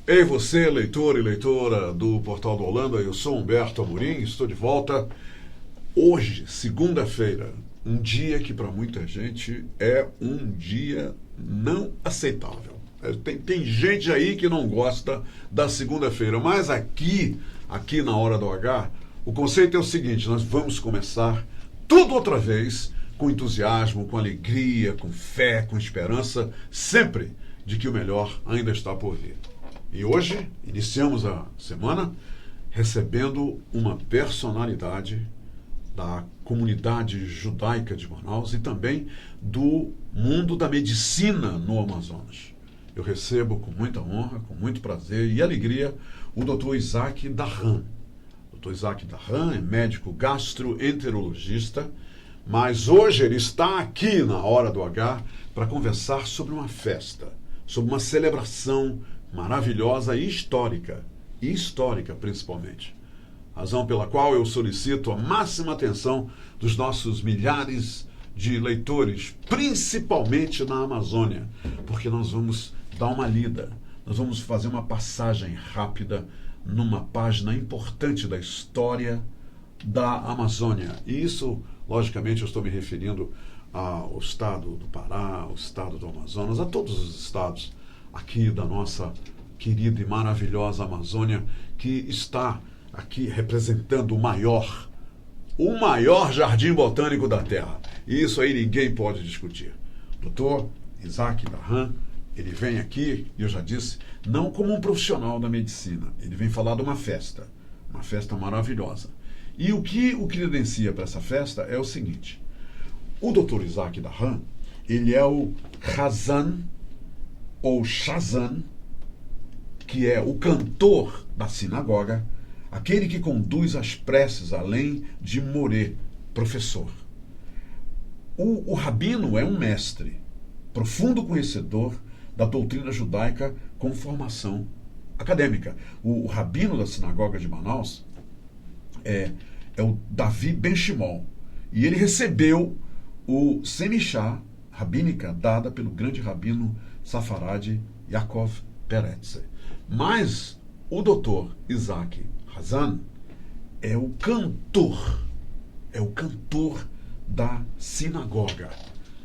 Ei você, leitor e leitora do Portal do Holanda, eu sou Humberto Amorim, estou de volta hoje, segunda-feira, um dia que para muita gente é um dia não aceitável. Tem gente aí que não gosta da segunda-feira, mas aqui na Hora do H, o conceito é o seguinte: nós vamos começar tudo outra vez com entusiasmo, com alegria, com fé, com esperança, sempre de que o melhor ainda está por vir. E hoje iniciamos a semana recebendo uma personalidade da comunidade judaica de Manaus e também do mundo da medicina no Amazonas. Eu recebo com muita honra, com muito prazer e alegria o Dr. Isaac Dahan. O Dr. Isaac Dahan é médico gastroenterologista, mas hoje ele está aqui na Hora do H para conversar sobre uma festa, sobre uma celebração maravilhosa e histórica principalmente. Razão pela qual eu solicito a máxima atenção dos nossos milhares de leitores, principalmente na Amazônia, porque nós vamos dar uma lida, nós vamos fazer uma passagem rápida numa página importante da história da Amazônia. E isso, logicamente, eu estou me referindo ao estado do Pará, ao estado do Amazonas, a todos os estados aqui da nossa querida e maravilhosa Amazônia, que está aqui representando o maior jardim botânico da Terra. E isso aí ninguém pode discutir. Dr. Isaac Dahan, ele vem aqui, e eu já disse, não como um profissional da medicina. Ele vem falar de uma festa maravilhosa. E o que o credencia para essa festa é o seguinte: o Dr. Isaac Dahan, ele é o Chazan, ou Shazan, que é o cantor da sinagoga, aquele que conduz as preces além de morê, professor. O rabino é um mestre, profundo conhecedor da doutrina judaica com formação acadêmica. O rabino da sinagoga de Manaus é o Davi Ben Shimon, e ele recebeu o semichá rabínica dada pelo grande rabino Safarad Yaakov Peretz. Mas o doutor Isaac Hazan é o cantor da sinagoga.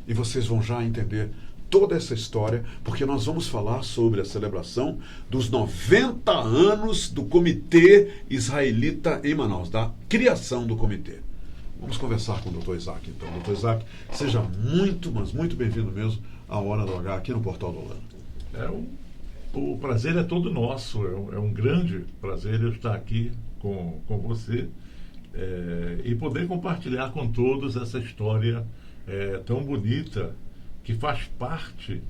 E vocês vão já entender toda essa história, porque nós vamos falar sobre a celebração dos 90 anos do Comitê Israelita em Manaus, da criação do comitê. Vamos conversar com o Dr. Isaac, então. Dr. Isaac, seja muito, mas muito bem-vindo mesmo à Hora do H aqui no Portal do Holanda. O prazer é todo nosso, é um grande prazer eu estar aqui com você e poder compartilhar com todos essa história tão bonita que faz parte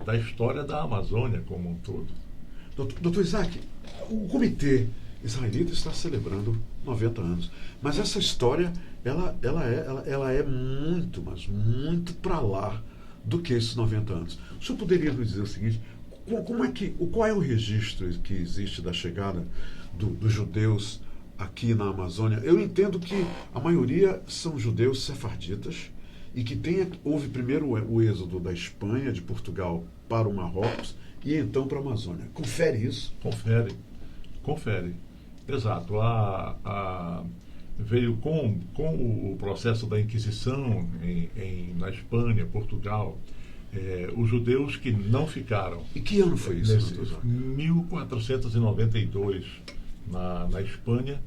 da história da Amazônia como um todo. Doutor Isaac, o Comitê Israelita está celebrando 90 anos, mas essa história ela é muito, mas muito para lá do que esses 90 anos. O senhor poderia nos dizer o seguinte: qual é o registro que existe da chegada dos judeus aqui na Amazônia? Eu entendo que a maioria são judeus sefarditas e que houve primeiro o êxodo da Espanha, de Portugal para o Marrocos e então para a Amazônia. Confere isso? Confere. Exato. Veio com o processo da Inquisição na Espanha, Portugal, os judeus que não ficaram. E que ano foi isso? 1492 na Espanha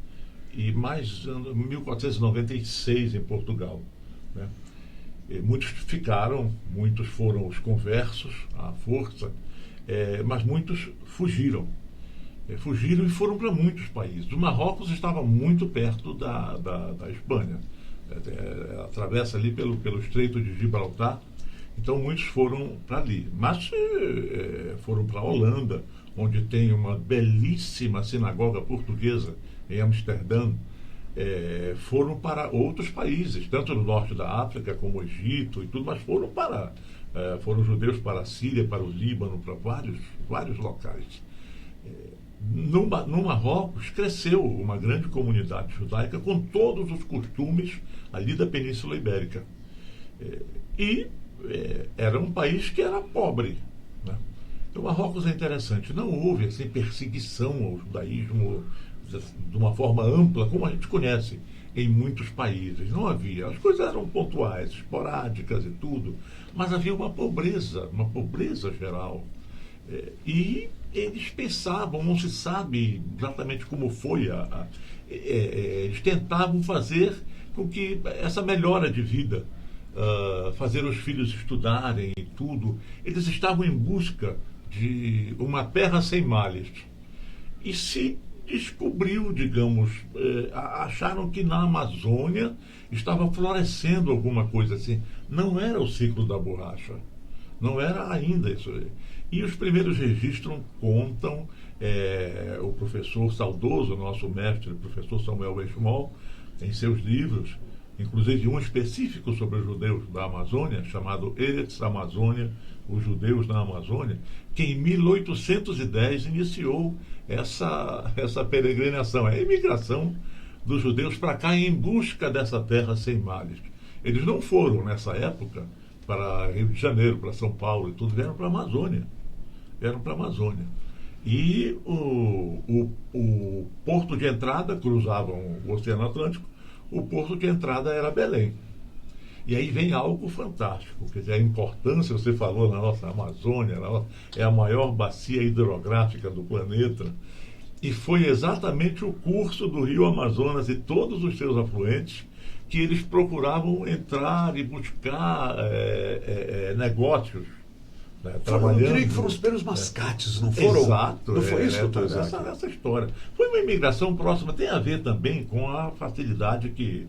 e mais 1496 em Portugal, né? E muitos ficaram, muitos foram os conversos à força, mas muitos fugiram. Fugiram e foram para muitos países. O Marrocos estava muito perto da Espanha, atravessa ali pelo Estreito de Gibraltar. Então muitos foram para ali, mas foram para a Holanda, onde tem uma belíssima sinagoga portuguesa em Amsterdã. Foram para outros países, tanto no norte da África como o Egito e tudo, mas foram judeus para a Síria, para o Líbano, para vários locais. No Marrocos cresceu uma grande comunidade judaica com todos os costumes ali da Península Ibérica. Era um país que era pobre, né? O Marrocos é interessante. Não houve assim, perseguição ao judaísmo de uma forma ampla, como a gente conhece em muitos países. Não havia. As coisas eram pontuais, esporádicas e tudo, mas havia uma pobreza geral. E eles pensavam, não se sabe exatamente como foi, eles tentavam fazer com que essa melhora de vida, fazer os filhos estudarem e tudo, eles estavam em busca de uma terra sem males. E se descobriu, digamos, acharam que na Amazônia estava florescendo alguma coisa assim. Não era o ciclo da borracha. Não era ainda isso aí. E os primeiros registros contam, o professor saudoso, nosso mestre, o professor Samuel Benchimol, em seus livros, inclusive um específico sobre os judeus da Amazônia, chamado Eretz Amazônia, os judeus na Amazônia, que em 1810 iniciou essa peregrinação, a imigração dos judeus para cá em busca dessa terra sem males. Eles não foram, nessa época, para Rio de Janeiro, para São Paulo e tudo, vieram para a Amazônia. E o porto de entrada, cruzavam o Oceano Atlântico, o porto de entrada era Belém. E aí vem algo fantástico, quer dizer, a importância, você falou na nossa Amazônia, é a maior bacia hidrográfica do planeta, e foi exatamente o curso do Rio Amazonas e todos os seus afluentes que eles procuravam entrar e buscar negócios, trabalhando. Eu diria que foram os primeiros mascates, não foram? Exato. Não foi isso, doutor Isaac? Essa história. Foi uma imigração próxima, tem a ver também com a facilidade que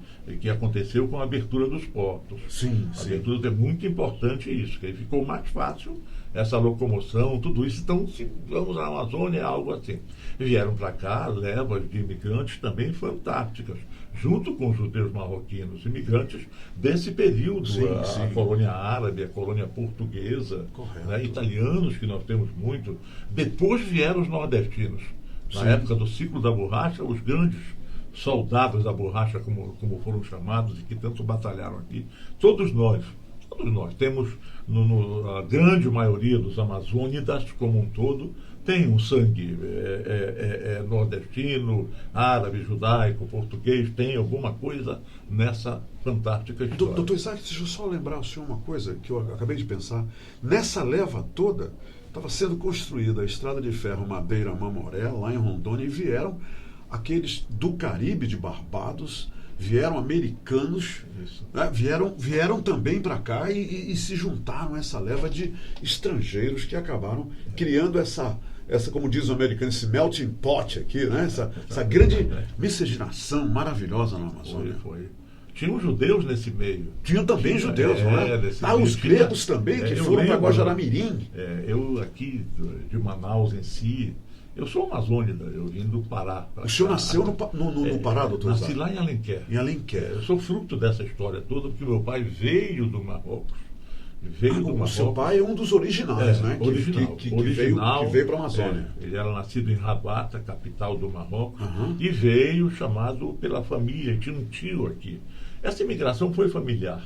aconteceu com a abertura dos portos. Sim, a abertura é muito importante isso, que aí ficou mais fácil essa locomoção, tudo isso. Então, se vamos à Amazônia, é algo assim. Vieram para cá levas de imigrantes também fantásticas, junto com os judeus marroquinos, imigrantes desse período, a colônia árabe, a colônia portuguesa, né, italianos, que nós temos muito. Depois vieram os nordestinos. Na época do ciclo da borracha, os grandes soldados da borracha, como foram chamados, e que tanto batalharam aqui, todos nós temos, a grande maioria dos amazônidas, como um todo, tem um sangue nordestino, árabe, judaico, português, tem alguma coisa nessa fantástica história. Doutor Isaac, deixa eu só lembrar o senhor uma coisa que eu acabei de pensar. Nessa leva toda, estava sendo construída a estrada de ferro Madeira-Mamoré, lá em Rondônia, e vieram aqueles do Caribe, de Barbados, vieram americanos, né, vieram também para cá e se juntaram a essa leva de estrangeiros que acabaram criando essa, como diz o americano, esse melting pot aqui, né? Essa grande miscigenação maravilhosa na Amazônia. Foi. Tinham judeus nesse meio. Tinham também judeus, não é? Os gregos também, que foram para Guajará-Mirim. Eu aqui, de Manaus em si, eu sou amazônida, eu vim do Pará. O senhor nasceu no Pará, doutor Isaac? Nasci lá em Alenquer. Em Alenquer. Eu sou fruto dessa história toda, porque meu pai veio do Marrocos. O seu pai é um dos originais, né? Que veio para a Amazônia. Ele era nascido em Rabat, a capital do Marrocos, e veio chamado pela família, tinha um tio aqui. Essa imigração foi familiar.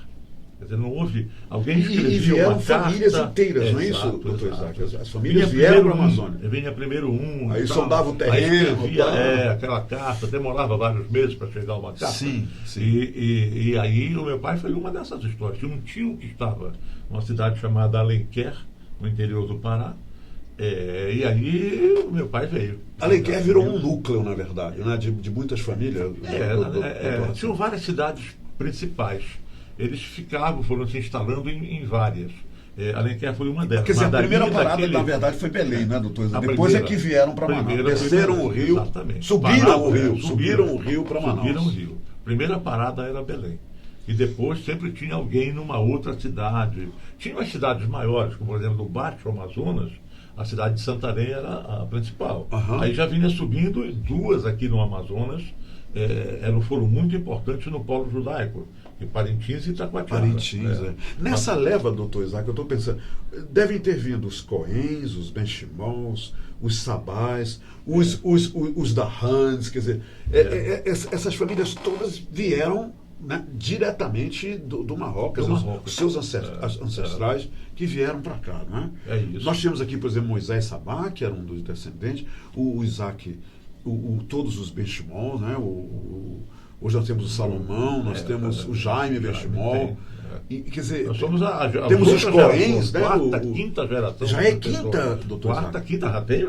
Quer dizer, não houve... Alguém escreveu e vieram uma carta, famílias inteiras, não é isso, doutor Isaac? As famílias vieram para a Amazônia. Vinha primeiro Aí sondava o terreno. Aí escrevia, aquela carta, demorava vários meses para chegar uma carta. Sim. E aí o meu pai foi uma dessas histórias. Tinha um tio que estava numa cidade chamada Alenquer, no interior do Pará. E aí o meu pai veio. Alenquer virou um núcleo, na verdade, né? De muitas famílias. Tinham várias cidades principais. Eles foram se instalando em várias. Alenquer foi uma delas. Quer dizer, a primeira parada, na verdade, foi Belém, né, doutor? Depois é que vieram para Manaus. Desceram o rio, subiram o rio para Manaus. Subiram o rio. Primeira parada era Belém. E depois sempre tinha alguém numa outra cidade. Tinha as cidades maiores, como por exemplo no Baixo Amazonas, a cidade de Santarém era a principal. Aí já vinha subindo, e duas aqui no Amazonas foram muito importantes no polo judaico. Parintins e Itacoatiara. Nessa leva, doutor Isaac, eu estou pensando, devem ter vindo os Coens, os Benchimols, os Sabás, os Dahans, quer dizer, essas famílias todas vieram né, diretamente do Marrocos, os seus ancestrais que vieram para cá. Né? É isso. Nós tínhamos aqui, por exemplo, Moisés Sabá, que era um dos descendentes, o Isaac, todos os Benchimol, né? Hoje nós temos o Salomão, nós temos o Jaime Benchimol. Quer dizer, nós somos temos os Coéns, né? Quarta, quinta geração. Já é quinta, doutor Quarta, Isaac. quinta, já tem.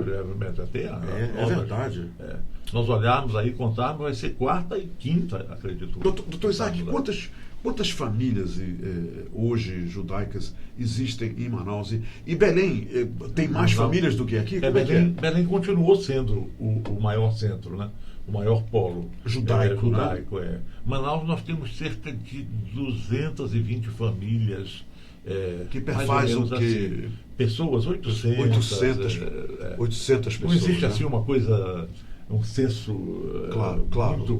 É verdade. Nós olharmos aí, contarmos, vai ser quarta e quinta, acredito. Doutor Isaac, quantas famílias hoje judaicas existem em Manaus? E Belém tem mais famílias do que aqui? Belém continuou sendo o maior centro, né? O maior polo judaico. Né? Manaus nós temos cerca de 220 famílias. Que perfaz o quê? Assim, pessoas, 800 pessoas. Não existe assim uma coisa, um censo claro.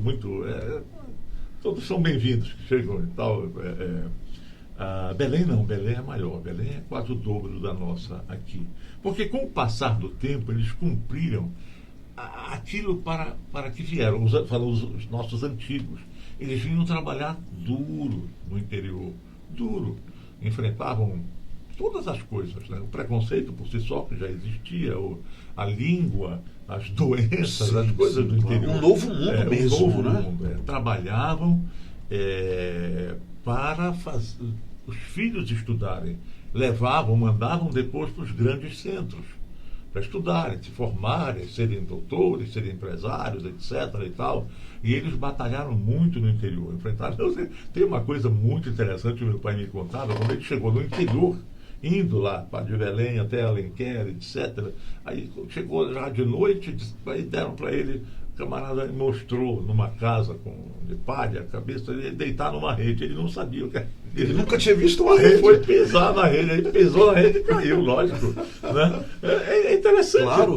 muito todos são bem-vindos que chegam e tal. Belém não, Belém é maior. Belém é quase o dobro da nossa aqui. Porque com o passar do tempo eles cumpriram aquilo para que vieram, os nossos antigos. Eles vinham trabalhar duro no interior, duro. Enfrentavam todas as coisas, né? O preconceito por si só, que já existia, a língua, as doenças, as coisas do interior. Um novo mundo mesmo, um novo né? mundo, Trabalhavam para os filhos estudarem. Mandavam depois para os grandes centros, para estudarem, se formarem, serem doutores, serem empresários, etc. e tal. E eles batalharam muito no interior, enfrentaram. Tem uma coisa muito interessante que meu pai me contava, quando ele chegou no interior, indo lá de Belém até Alenquer, etc. Aí chegou já de noite, aí deram para ele, o camarada mostrou numa casa de palha, a cabeça, ele deitar numa rede, ele não sabia o que era. Ele nunca tinha visto uma rede. Ele foi pisar na rede, aí pisou na rede e caiu, lógico. Né? É interessante. Claro,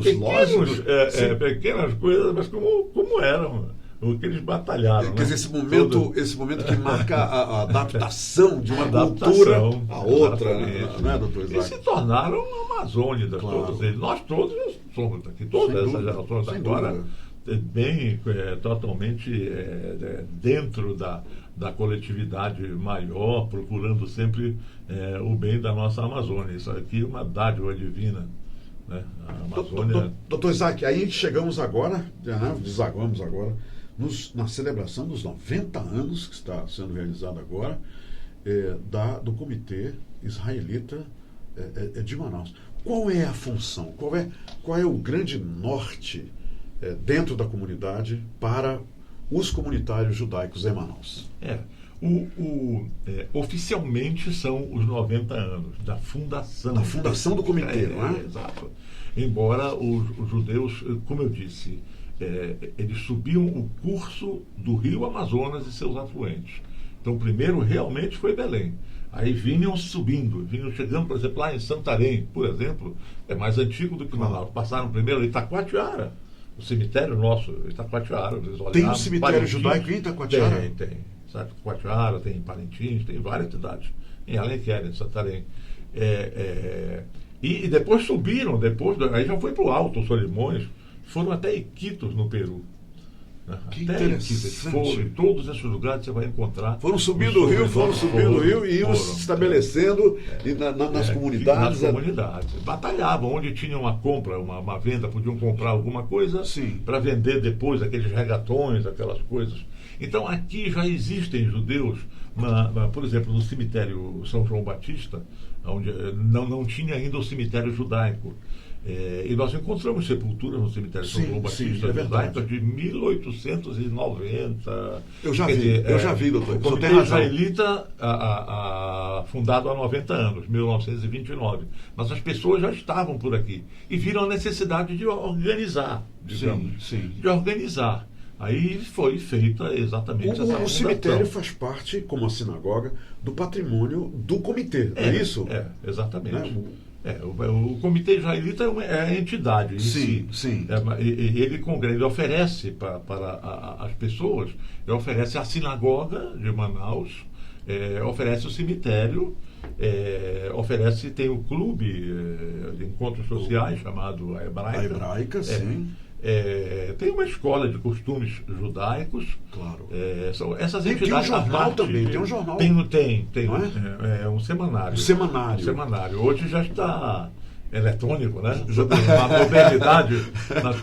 pequenas coisas, mas como eram, o que eles batalharam. Quer dizer, esse momento que marca a adaptação de uma cultura a outra, né, doutor Isaac? E se tornaram amazônidas, todos eles. Nós todos somos daqui, todas essas gerações agora, bem, totalmente dentro da coletividade maior, procurando sempre o bem da nossa Amazônia. Isso aqui é uma dádiva divina. Né? A Amazônia... Doutor Isaac, aí chegamos agora, desaguamos agora, na celebração dos 90 anos que está sendo realizada agora, do Comitê Israelita de Manaus. Qual é a função? Qual é o grande norte dentro da comunidade para os comunitários judaicos em Manaus? Oficialmente são os 90 anos da fundação. Da fundação do comitê, não é? Exato. Embora os judeus, como eu disse, eles subiam o curso do rio Amazonas e seus afluentes. Então, primeiro realmente foi Belém. Aí vinham chegando, por exemplo, lá em Santarém, por exemplo, é mais antigo do que Manaus. Passaram primeiro em Itacoatiara. O cemitério nosso, Itacoatiara. Tem um cemitério judaico em Itacoatiara? Tem. Itacoatiara, tem em Parintins, tem em várias cidades. Em Alenquer, em Santarém. E depois subiram, aí já foi para o Alto Solimões, foram até Iquitos, no Peru. Que interessante. Em todos esses lugares você vai encontrar. Foram subindo o rio e iam se estabelecendo nas comunidades. Nas comunidades. Batalhavam, onde tinha uma compra, uma venda, podiam comprar alguma coisa para vender depois, aqueles regatões, aquelas coisas. Então aqui já existem judeus, por exemplo, no cemitério São João Batista, onde não tinha ainda o cemitério judaico. E nós encontramos sepulturas no cemitério São João Batista judaico de 1890. Eu já vi, doutor. O Comitê Israelita, fundado há 90 anos, 1929. Mas as pessoas já estavam por aqui e viram a necessidade de organizar, digamos. De organizar. Aí foi feita exatamente essa O cemitério faz parte, como a sinagoga, do patrimônio do comitê, não é isso? Exatamente. Né? O Comitê Israelita é a entidade. Sim. Ele congrega, ele oferece para as pessoas, ele oferece a sinagoga de Manaus, oferece o cemitério, tem o clube de encontros sociais chamado A Hebraica. A Hebraica, sim. tem uma escola de costumes judaicos. Claro. Essas tem um jornal também, tem um jornal. Tem, não é um semanário. Um semanário. Um semanário. Hoje já está eletrônico, né? Uma modernidade.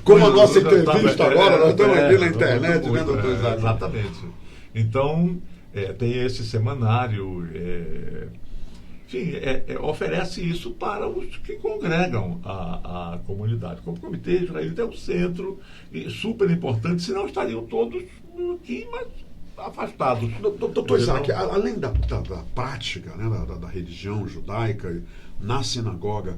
Como a nossa entrevista agora, nós estamos aqui na internet, né, doutor Isaac? Exatamente. Então, tem esse semanário, enfim, oferece isso para os que congregam a comunidade. Como o Comitê Israelita é o centro, e super importante, senão estariam todos aqui, mas afastados. Doutor Isaac, além da prática, né, da religião judaica na sinagoga,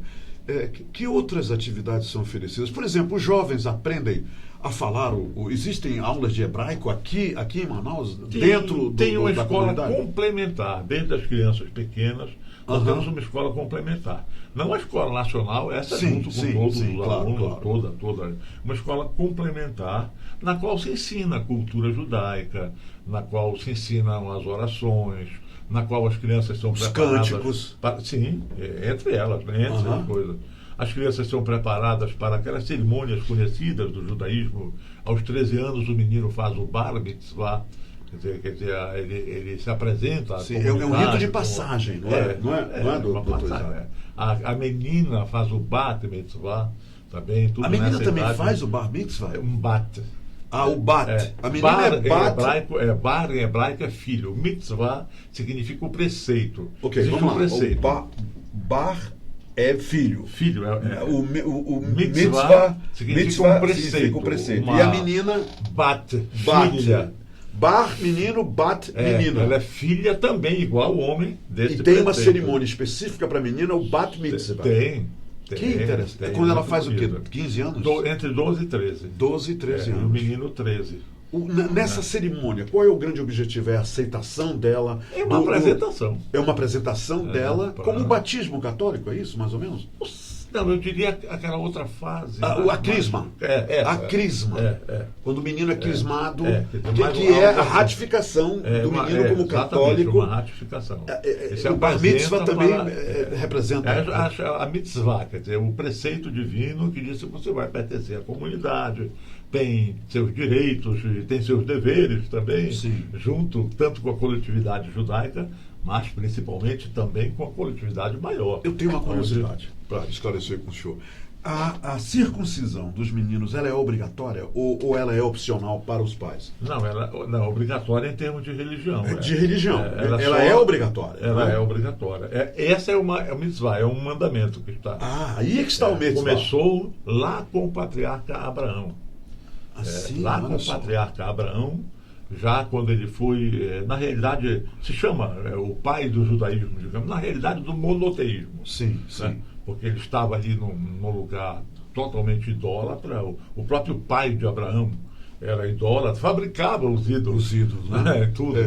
que outras atividades são oferecidas? Por exemplo, os jovens aprendem a falar, existem aulas de hebraico aqui em Manaus, tem uma da escola comunidade? complementar, desde as crianças pequenas, nós temos uma escola complementar. Não a escola nacional, essa junto com todos os alunos, claro. toda. Uma escola complementar, na qual se ensina a cultura judaica, na qual se ensinam as orações, na qual as crianças são preparadas... Cânticos. Sim, entre elas, né, entre as coisas. As crianças são preparadas para aquelas cerimônias conhecidas do judaísmo. Aos 13 anos o menino faz o bar mitzvah, quer dizer ele se apresenta à comunidade. É um rito de passagem, não é? Não é do passagem. A menina faz o bat mitzvah também. Tudo a menina também idade, faz o bar mitzvah? Um bat. O bat. A menina bar em hebraico é filho. Mitzvah significa o preceito. Vamos lá. Preceito. O bar é filho. Filho. O mitzvah significa um preceito. E a menina? Bat. Filha. Bar, menino, bat, menina. Ela é filha também, igual o homem desse E tem preceito. uma cerimônia específica para a menina, o bat mitzvah. Tem. Que interessante. Quando ela faz bonito. O quê? 15 anos? Entre 12 e 13. 12 e 13 anos. E o menino 13. Nessa cerimônia, qual é o grande objetivo? É a aceitação dela? É uma apresentação. É uma apresentação dela, como o batismo católico, é isso, mais ou menos? Não, eu diria aquela outra fase. A crisma. A crisma. Quando o menino é crismado, que é a ratificação do menino como católico. Uma ratificação. O bar mitzvah também representa. A mitzvah, quer dizer, o preceito divino que diz que você vai pertencer à comunidade, tem seus direitos, tem seus deveres também, junto tanto com a coletividade judaica, mas principalmente também com a coletividade maior. Eu tenho uma curiosidade para esclarecer com o senhor. A circuncisão dos meninos, ela é obrigatória ou ela é opcional para os pais? Não, ela não é obrigatória em termos de religião. De religião. Ela é obrigatória. Ela é obrigatória. Essa é uma mitzvah, é um mandamento que está. Aí é que está o mitzvah. Começou lá com o patriarca Abraão. Lá com o patriarca Abraão, já quando ele foi, na realidade, se chama o pai do judaísmo, digamos, na realidade do monoteísmo. Sim. Né? Porque ele estava ali num lugar totalmente idólatra. O próprio pai de Abraão era idólatra, fabricava os ídolos. Né? Tudo.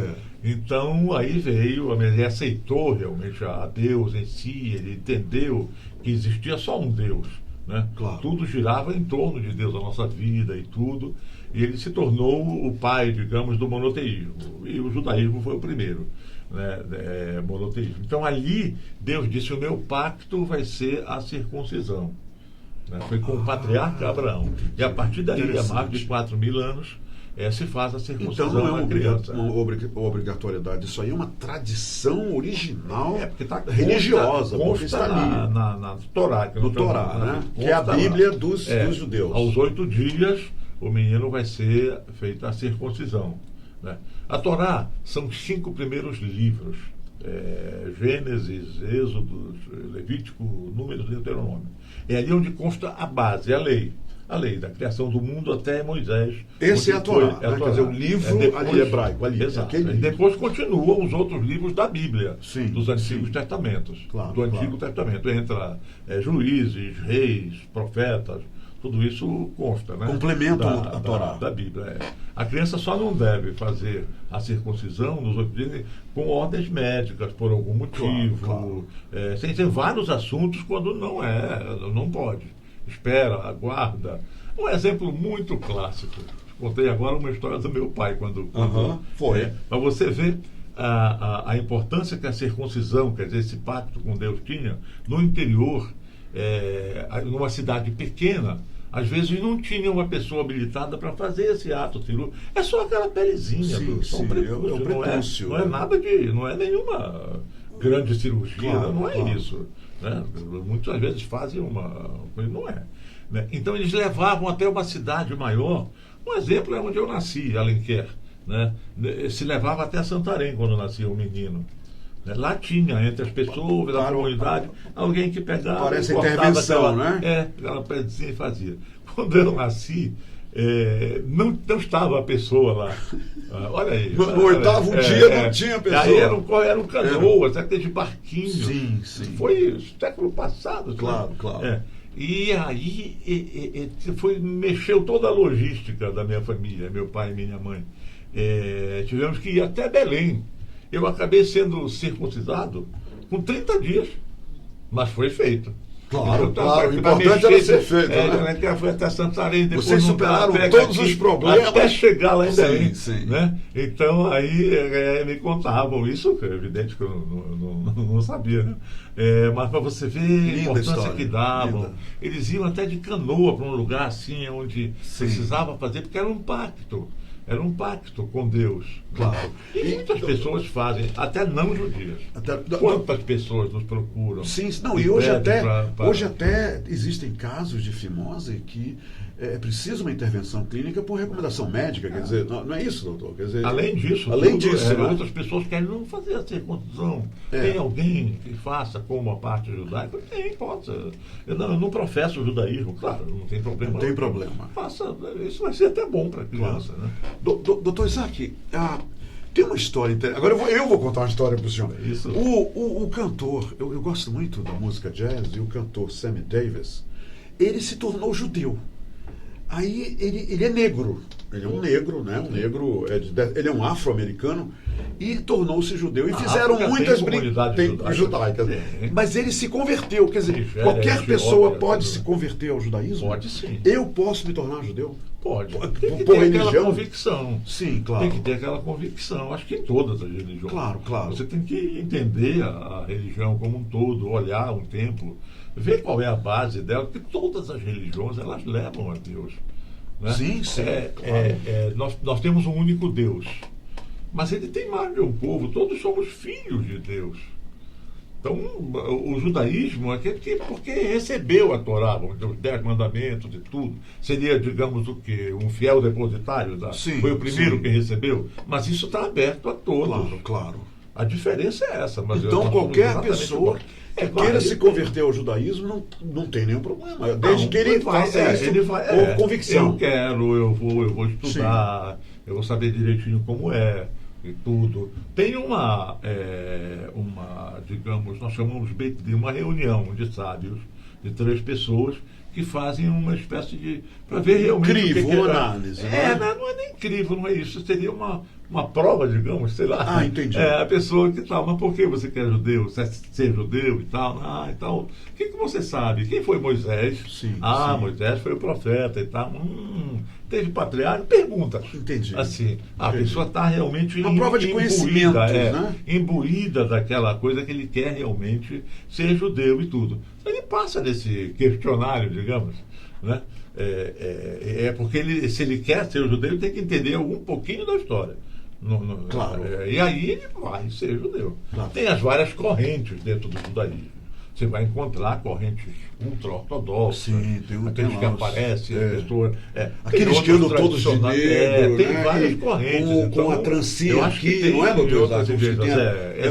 Então, aí veio, ele aceitou realmente a Deus em si, ele entendeu que existia só um Deus. Né? Claro. Tudo girava em torno de Deus, a nossa vida e tudo. E ele se tornou o pai, digamos, do monoteísmo. E o judaísmo foi o primeiro, né, monoteísmo. Então ali Deus disse: o meu pacto vai ser a circuncisão. Né? Foi com o patriarca Abraão. E a partir daí, há mais de 4.000 anos, se faz a circuncisão. Então não é da criança. uma obrigatoriedade, isso aí é uma tradição original porque tá religiosa. Consta está ali na Torá. No Torá, né? Que é a Bíblia dos judeus. Aos 8 dias, o menino vai ser feita a circuncisão. Né? A Torá são os 5 primeiros livros. Gênesis, Êxodo, Levítico, Números e Deuteronômio. É ali onde consta a base, a lei. A lei da criação do mundo até Moisés. Esse é a Torá, né? Quer dizer, o livro ali hebraico. Exato. E depois continuam os outros livros da Bíblia, dos Antigos Testamentos. Claro, Antigo Testamento. Entra Juízes, Reis, Profetas, tudo isso consta, né? Complementam a Torá. Da Bíblia. A criança só não deve fazer a circuncisão nos 8 dias com ordens médicas, por algum motivo. Claro. Tem vários assuntos quando não pode. Espera, aguarda. Um exemplo muito clássico. Contei agora uma história do meu pai quando foi. Para você ver a importância que a circuncisão, quer dizer, esse pacto com Deus tinha no interior, numa cidade pequena, Às vezes não tinha uma pessoa habilitada para fazer esse ato cirúrgico. É só aquela pelezinha, só um prepúcio, não é nada não é nenhuma grande cirurgia, não é isso. Né? Muitas vezes fazem uma coisa, não é. Né? Então eles levavam até uma cidade maior. Um exemplo é onde eu nasci, Alenquer. Né? Se levava até Santarém quando nascia um menino. Lá tinha, entre as pessoas da comunidade, alguém que pegava. Parece intervenção, né? Aquela pedacinha e fazia. Quando eu nasci, não estava a pessoa lá. Olha aí. No 8º dia não tinha pessoa. Aí eram canoas, aqueles barquinhos. Sim. Foi século passado. Claro. E aí mexeu toda a logística da minha família, meu pai e minha mãe. Tivemos que ir até Belém. Eu acabei sendo circuncidado com 30 dias, mas foi feito. Claro. O importante era ser feito. Foi até Santarém, depois vocês superaram todos os problemas. Até chegar lá em Belém. Sim. Né? Então, aí me contavam isso, é evidente que eu não sabia. Né? Mas para você ver a importância história, que davam. linda. Eles iam até de canoa para um lugar assim, onde precisava fazer, porque era um pacto. Era um pacto com Deus. Claro. E muitas pessoas fazem, até não judias. Quantas pessoas nos procuram? Sim, e hoje até existem casos de fimose que é preciso uma intervenção clínica por recomendação médica, quer dizer, não é isso, doutor? Quer dizer, além disso, outras pessoas querem não fazer a circuncisão. Tem alguém que faça como a parte judaica? Tem, pode. Eu não professo o judaísmo, claro, não tem problema. Não tem problema. Faça, isso vai ser até bom para a criança. Claro. Né? Doutor Isaac, tem uma história interessante. Agora eu vou contar uma história para o senhor. Isso. O cantor, eu gosto muito da música jazz, e o cantor Sammy Davis, ele se tornou judeu. Aí ele é negro, ele é um negro, né? Ele é um afro-americano e tornou-se judeu. E fizeram muitas brincadeiras judaicas. Mas ele se converteu, quer dizer, qualquer pessoa pode se converter ao judaísmo? Pode sim. Eu posso me tornar judeu? Pode. Tem que por ter religião? Aquela convicção. Sim, claro. Tem que ter aquela convicção. Acho que em todas as religiões. Claro. Você tem que entender a religião como um todo, olhar um templo, ver qual é a base dela, porque todas as religiões elas levam a Deus. Né? Sim. Nós temos um único Deus, mas ele tem mais de um povo, todos somos filhos de Deus. Então, o judaísmo é porque recebeu a Torá, os 10 mandamentos e tudo. Seria, digamos, o quê? Um fiel depositário? Foi o primeiro que recebeu? Mas isso está aberto a todos. Claro. A diferença é essa. Mas então, qualquer pessoa que queira se converter ao judaísmo não tem nenhum problema. Desde que ele faça isso com convicção. Eu vou estudar, eu vou saber direitinho como é. E tudo. Tem uma, digamos, nós chamamos de uma reunião de sábios, de 3 pessoas, que fazem uma espécie de... para ver realmente uma análise. Não é nem crivo, não é isso. Seria uma prova, digamos, sei lá. Entendi. A pessoa que tal, mas por que você quer judeu? Ser judeu e tal? Então, o que você sabe? Quem foi Moisés? Sim. Moisés foi o profeta e tal. Teve patriarca? Pergunta. Entendi. Assim, a pessoa está realmente uma prova de conhecimento, né? Imbuída daquela coisa que ele quer realmente ser judeu e tudo. Ele passa desse questionário, digamos, né? Porque se ele quer ser judeu, ele tem que entender um pouquinho da história. Claro. E aí ele vai ser judeu. Claro. Tem as várias correntes dentro do judaísmo. Você vai encontrar correntes ultra-ortodoxas. Sim, aqueles que aparecem, pessoas. Aqueles que andam todos de negro. Tem várias correntes. Com a trancinha aqui, não é, doutor?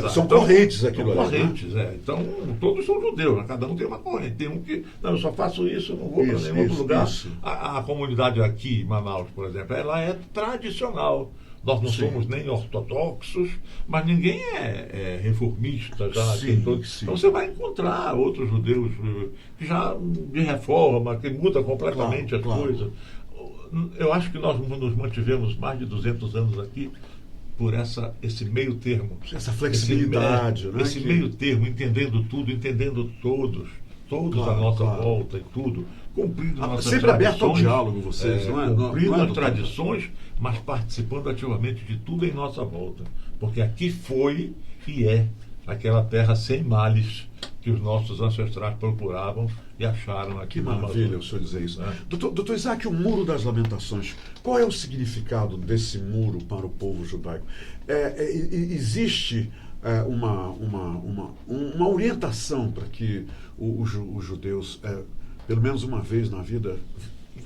São então, correntes aquilo ali. Correntes, Então, todos são judeus, cada um tem uma corrente. Tem um que, não, eu só faço isso, não vou para nenhum outro lugar. A comunidade aqui, em Manaus, por exemplo, ela é tradicional. Nós não somos nem ortodoxos, mas ninguém é reformista já. Então você vai encontrar outros judeus que já de reforma, que muda completamente as coisas. Eu acho que nós nos mantivemos mais de 200 anos aqui por esse meio termo. Essa flexibilidade. Esse meio termo, entendendo tudo, entendendo todos à nossa volta e tudo. Cumprindo nossas sempre aberto ao diálogo, vocês, não é? Cumprindo as tradições, mas participando ativamente de tudo em nossa volta. Porque aqui foi e é aquela terra sem males que os nossos ancestrais procuravam e acharam aqui Que na maravilha Amazônia. o senhor dizer isso. É. Doutor Isaac, o Muro das Lamentações, qual é o significado desse muro para o povo judaico? Existe uma orientação para que os judeus, pelo menos uma vez na vida,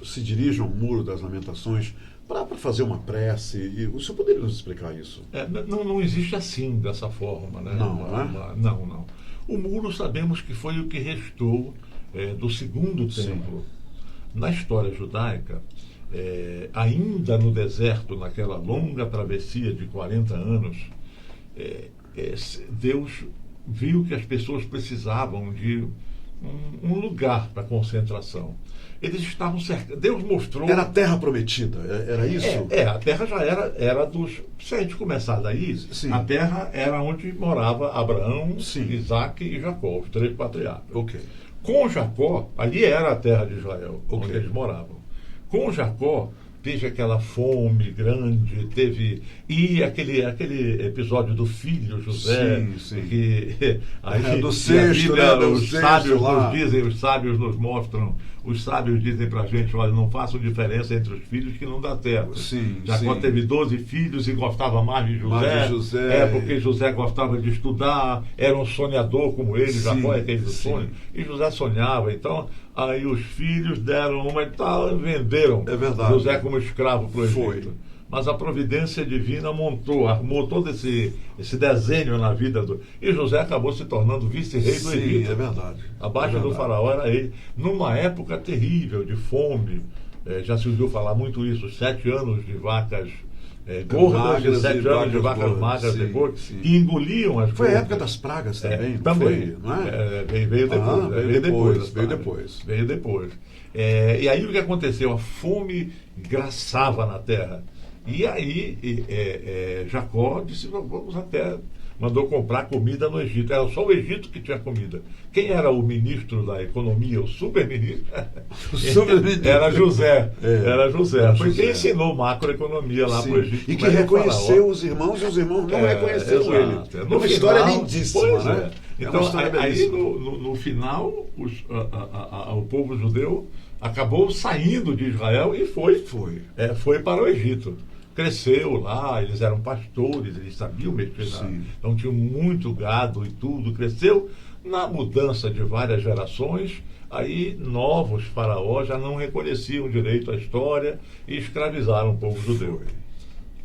se dirijam ao Muro das Lamentações para fazer uma prece? E o senhor poderia nos explicar isso? Não existe assim, dessa forma. Né? Não. O muro, sabemos que foi o que restou do segundo templo. Na história judaica, ainda no deserto, naquela longa travessia de 40 anos, Deus viu que as pessoas precisavam de um lugar para concentração. Eles estavam cercados. Deus mostrou... Era a terra prometida, era isso? A terra já era dos... Se a gente começar daí, Sim. a terra era onde morava Abraão, Sim. Isaac e Jacó, os 3 patriarcas. Ok. Com Jacó, ali era a terra de Israel, Ok. onde eles moravam. Com Jacó, teve aquela fome grande, e aquele episódio do filho José, Sim. que aí, do cesto, os sábios lá. nos dizem, os sábios nos mostram, os sábios dizem pra gente, olha, não façam diferença entre os filhos que não dá certo. Jacó teve 12 filhos e gostava mais de José. Porque José gostava de estudar, era um sonhador como ele, Jacó é aquele do sonho, e José sonhava, então aí os filhos deram uma e tal, venderam José como escravo para o Egito. Mas a providência divina armou todo esse desenho na vida do... E José acabou se tornando vice-rei do Egito. Sim, é verdade. Abaixo do faraó era ele. Numa época terrível de fome, já se ouviu falar muito isso, 7 anos de vacas gordas e 7 anos de vacas magras depois, que engoliam as Foi gordas. a época das pragas também, também. Não é? Veio depois. E aí o que aconteceu? A fome graçava na terra. E aí Jacó disse, vamos até... Mandou comprar comida no Egito. Era só o Egito que tinha comida. Quem era o ministro da economia, o super-ministro? Era José. Foi quem ensinou macroeconomia lá para o Egito. E que reconheceu os irmãos e os irmãos não reconheceram ele. É uma história lindíssima, né? Então, aí no final, o povo judeu acabou saindo de Israel e foi para o Egito. Cresceu lá, eles eram pastores, eles sabiam mexer então tinham muito gado e tudo, cresceu. Na mudança de várias gerações, aí novos faraós já não reconheciam direito à história e escravizaram o povo judeu.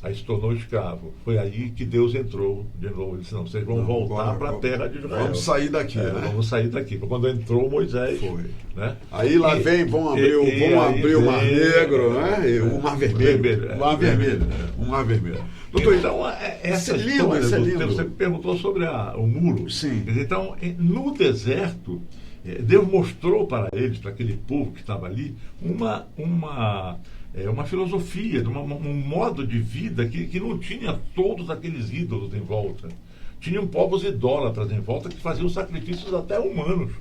Aí se tornou escravo. Foi aí que Deus entrou de novo. Ele disse, não, vocês vão voltar para a terra de Israel. Vamos sair daqui, né? Vamos sair daqui. Quando entrou Moisés... Né? Aí lá vão abrir o Mar Negro, né? O Mar Vermelho. O Mar Vermelho. Doutor, então, essa história isso é lindo. Você perguntou sobre o muro. Sim. Então, no deserto, Deus mostrou para eles, para aquele povo que estava ali, uma filosofia, um modo de vida que não tinha todos aqueles ídolos em volta. Tinham povos idólatras em volta que faziam sacrifícios até humanos.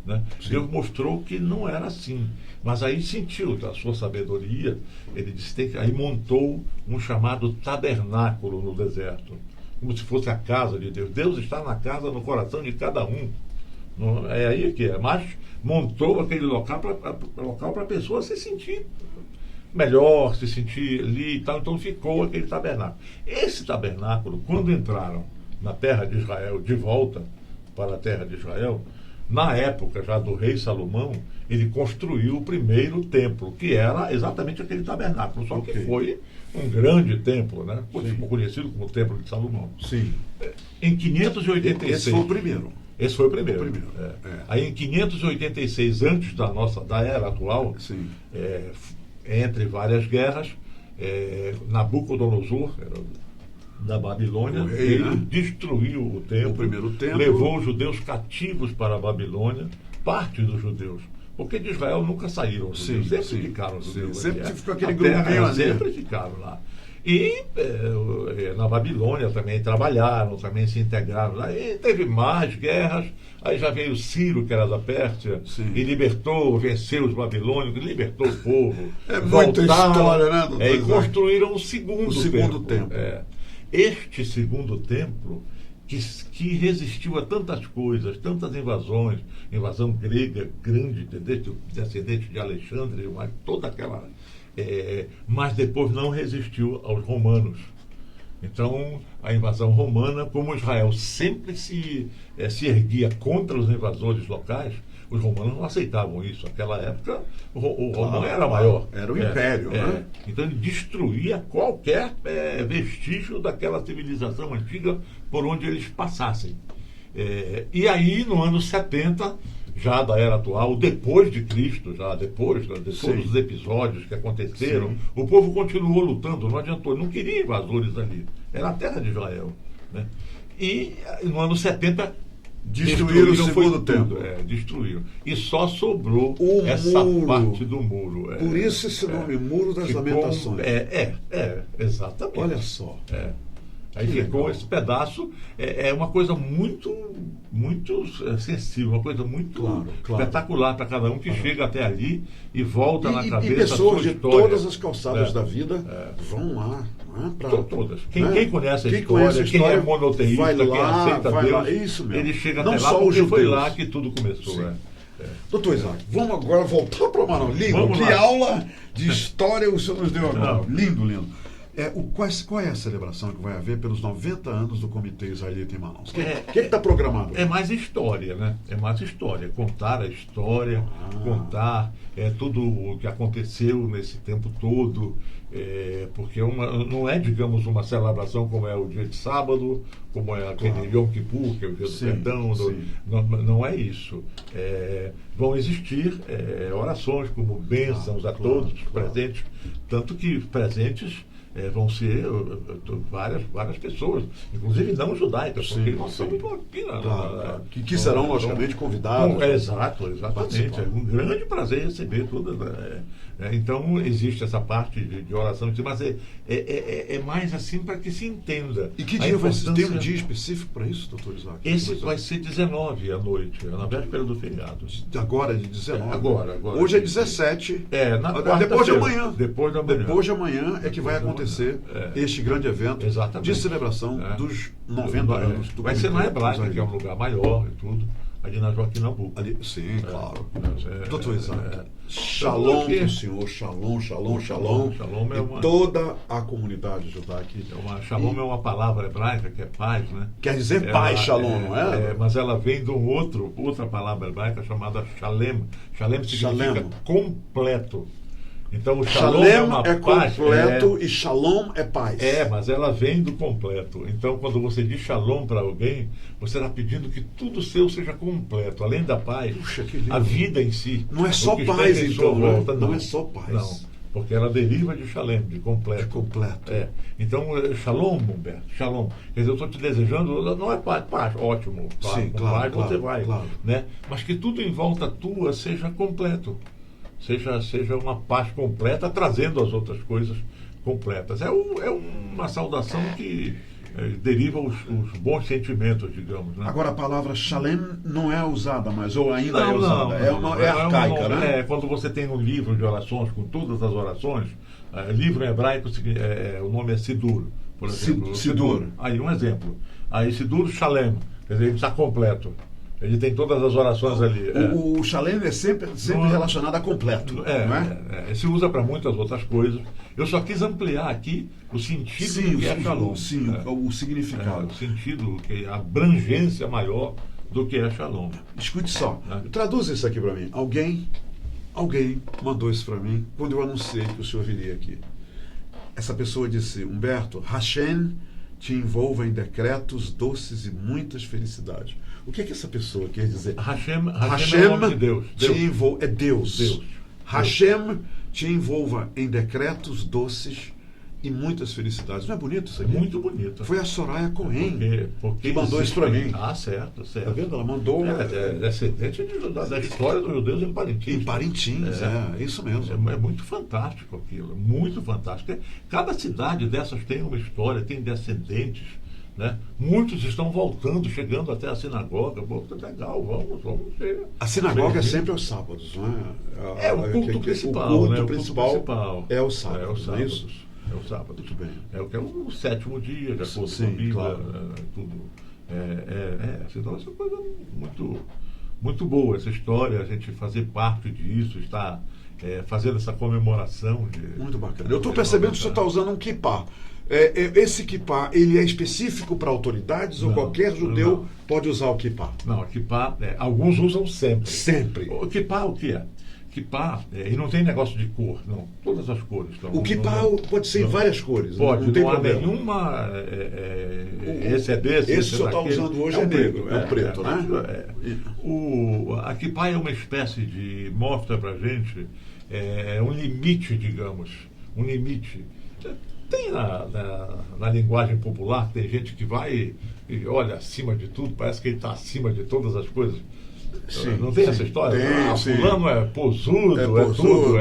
Né? Deus mostrou que não era assim. Mas aí sentiu a sua sabedoria, ele disse, aí montou um chamado tabernáculo no deserto, como se fosse a casa de Deus. Deus está na casa, no coração de cada um. Não, é aí que é. Mas montou aquele local para a pessoa se sentir melhor, se sentir ali e tal. Então ficou aquele tabernáculo. Esse tabernáculo, quando entraram na terra de Israel, de volta para a terra de Israel, na época já do rei Salomão, ele construiu o primeiro templo, que era exatamente aquele tabernáculo, só que foi um grande templo, né? Conhecido como o Templo de Salomão. Sim. Em 586... Esse foi o primeiro. Esse foi o primeiro. Aí em 586, antes da era atual, entre várias guerras, Nabucodonosor, da Babilônia, ele destruiu o primeiro templo, levou os judeus cativos para a Babilônia, parte dos judeus, porque de Israel nunca saíram os judeus, sempre ficaram os judeus. Sempre ficou aquele grupinho ali. Sempre ficaram lá. E na Babilônia também trabalharam, também se integraram lá. E teve mais guerras. Aí já veio Ciro, que era da Pérsia, e venceu os babilônicos, libertou o povo. Muita história, né, doutor? E construíram o segundo templo. Este segundo templo, que resistiu a tantas coisas, tantas invasões, invasão grega grande, descendente de Alexandre, mas toda aquela... mas depois não resistiu aos romanos. Então, a invasão romana, como Israel sempre se erguia contra os invasores locais, os romanos não aceitavam isso. Naquela época, o romano era maior. Era o império, né? Então, ele destruía qualquer vestígio daquela civilização antiga por onde eles passassem. E aí, no ano 70, já da era atual, depois de Cristo, já depois de todos os episódios que aconteceram, sim, o povo continuou lutando, não adiantou, não queria invasores ali. Era a terra de Israel. Né? E no ano 70... Destruíram o segundo templo. Destruíram. E só sobrou essa parte do muro. Por isso esse nome, Muro das Lamentações. Exatamente. Olha só. Aí ficou esse pedaço, é uma coisa muito sensível, uma coisa muito espetacular para cada um que chega até ali e volta na cabeça. E pessoas de todas as calçadas da vida vão lá. Todas. Quem conhece a história, quem é monoteísta, vai lá, quem aceita Deus, lá, isso mesmo. Ele chega não até lá porque foi lá que tudo começou. Doutor Isaac, vamos agora voltar para o Maranhão. Que aula de história o senhor nos deu agora. Lindo. Qual é a celebração que vai haver pelos 90 anos do Comitê Israelita em Manaus? O que está programado? É mais história, né? É mais história. Contar a história, contar tudo o que aconteceu nesse tempo todo. Porque não é, digamos, uma celebração como é o dia de sábado, como é aquele Yom Kippur, que é o dia do perdão. Não é isso. Vão existir orações como bênçãos a todos os presentes, tanto que presentes vão ser várias pessoas, inclusive não judaicas, porque nós estamos aqui que serão, logicamente, convidados. Exatamente. É um grande prazer receber todas. Então, existe essa parte de oração, mas é mais assim para que se entenda. E que dia vai ter um dia específico para isso, doutor Isaac? Esse vai ser 19 à noite, na véspera do feriado. Agora, de 19? Agora. Hoje é 17. Depois de amanhã. Depois de amanhã é que vai acontecer este grande evento de celebração dos 90 anos. Vai ser na Hebraica, que é um lugar maior e tudo, ali na Joaquim Nabuco. Sim, claro. Doutor Isaac, shalom do senhor, shalom. Shalom e toda a comunidade judaica. Shalom é uma palavra hebraica que é paz, né? Quer dizer paz, shalom, não é? Mas ela vem de outra palavra hebraica chamada shalem. Shalem significa completo. Então, o shalom é uma paz, completo e shalom é paz. Mas ela vem do completo. Então, quando você diz shalom para alguém, você está pedindo que tudo seu seja completo. Além da paz, a vida em si. Não é só paz, então. Não é só paz. Não, porque ela deriva de shalem, de completo. De completo. Então, shalom, Humberto, shalom. Quer dizer, eu estou te desejando, não é paz, ótimo. Sim, com claro, paz você vai. Claro. Né? Mas que tudo em volta tua seja completo. Seja uma paz completa, trazendo as outras coisas completas. É uma saudação que deriva os bons sentimentos, digamos. Né? Agora, a palavra shalem não é usada mais, ou ainda é usada. É arcaica, né? Quando você tem um livro de orações, com todas as orações, livro em hebraico, o nome é Sidur, por exemplo. Sidur. Aí, um exemplo. Aí, Sidur Shalem, quer dizer, ele está completo. Ele tem todas as orações ali. O shalem é sempre relacionado a completo. Não é? Se usa para muitas outras coisas. Eu só quis ampliar aqui o sentido do que é shalom. Sim, o significado. O sentido, a abrangência maior do que é shalom. Escute só. Traduz isso aqui para mim. Alguém mandou isso para mim quando eu anunciei que o senhor viria aqui. Essa pessoa disse: Humberto, Hashem te envolva em decretos doces e muitas felicidades. O que essa pessoa quer dizer? Hashem é o nome de Deus. É Deus. Hashem te envolva em decretos doces e muitas felicidades. Não é bonito isso aqui? Muito bonito. Foi a Soraya Cohen porque que mandou isso para mim. Certo. Tá vendo? Ela mandou. Descendente da história dos judeus em Parintins. Em Parintins, é isso mesmo. É muito fantástico aquilo, muito fantástico. Cada cidade dessas tem uma história, tem descendentes. Né? Muitos estão voltando, chegando até a sinagoga. Legal, vamos ver. A sinagoga é sempre aos sábados, não é? O culto principal. O culto principal é o sábado, não é isso? É o sábado. Muito bem. É o sétimo dia, de acordo com a Bíblia, claro. Tudo. Então, essa coisa muito, muito boa, essa história, a gente fazer parte disso, estar fazendo essa comemoração. Muito bacana. Eu estou percebendo que o senhor está usando um kippah. Esse kippah, ele é específico para autoridades ou qualquer judeu pode usar o kippah? Não, o kippah, alguns usam sempre. Sempre. O kippah, o que é? Kippah, e não tem negócio de cor, não. Todas as cores. Então, o kippah pode ser em várias cores. Pode, não tem há problema. Nenhuma. Esse é desse. Esse que o senhor está usando hoje é negro, é o preto, né? A kippah é uma espécie de. Mostra pra gente um limite, digamos. Um limite. Tem na linguagem popular, tem gente que vai e olha acima de tudo, parece que ele está acima de todas as coisas. Sim, não tem essa história? Fulano é posudo, tudo.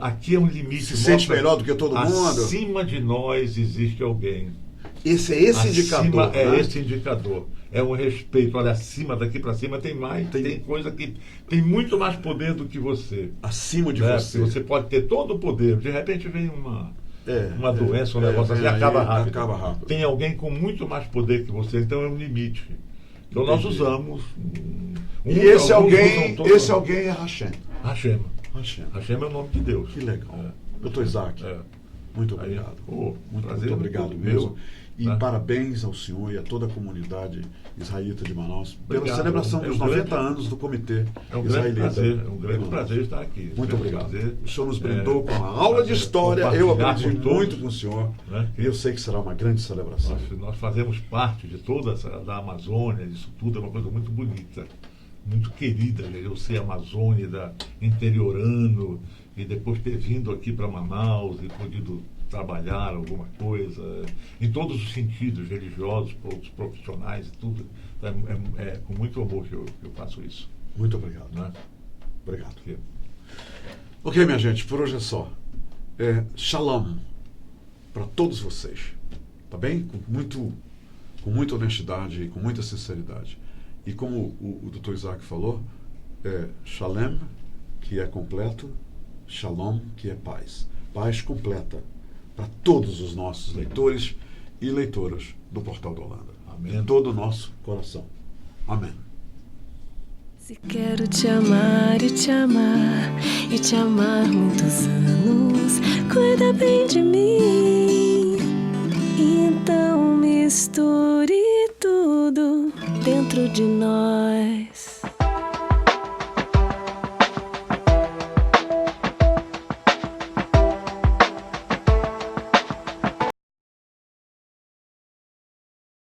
Aqui é um limite. Se sente melhor do que todo mundo. Acima de nós existe alguém. Esse é esse indicador. É esse indicador. É um respeito. Olha, acima, daqui para cima tem mais. Tem coisa que tem muito mais poder do que você. Acima de você. Você pode ter todo o poder. De repente vem uma doença, um negócio assim, acaba rápido. Tem alguém com muito mais poder que você, então é um limite. Então nós usamos. E esse alguém é Hashem. Hashem é o nome de Deus. Que legal. Doutor Isaac, muito obrigado. Muito obrigado mesmo. E parabéns ao senhor e a toda a comunidade israelita de Manaus pela celebração dos 90 anos do Comitê Israelita. É um grande prazer estar aqui. Muito obrigado. O senhor nos brindou com uma aula de história. Eu aprendi muito com o senhor. E eu sei que será uma grande celebração. Nós fazemos parte de toda da Amazônia, isso tudo é uma coisa muito bonita, muito querida. Eu ser amazônida, interiorano, e depois ter vindo aqui para Manaus e podido trabalhar alguma coisa, em todos os sentidos, religiosos, profissionais e tudo. É com muito amor que eu faço isso. Muito obrigado. Né? Obrigado. Ok, minha gente, por hoje é só. Shalom para todos vocês. Tá bem? Com muita honestidade e com muita sinceridade. E como o Dr. Isaac falou, Shalem, que é completo, Shalom, que é paz. Paz completa para todos os nossos leitores e leitoras do Portal do Holanda. Amém. Em todo o nosso coração. Amém. Se quero te amar e te amar, e te amar muitos anos, cuida bem de mim. Então misture tudo dentro de nós.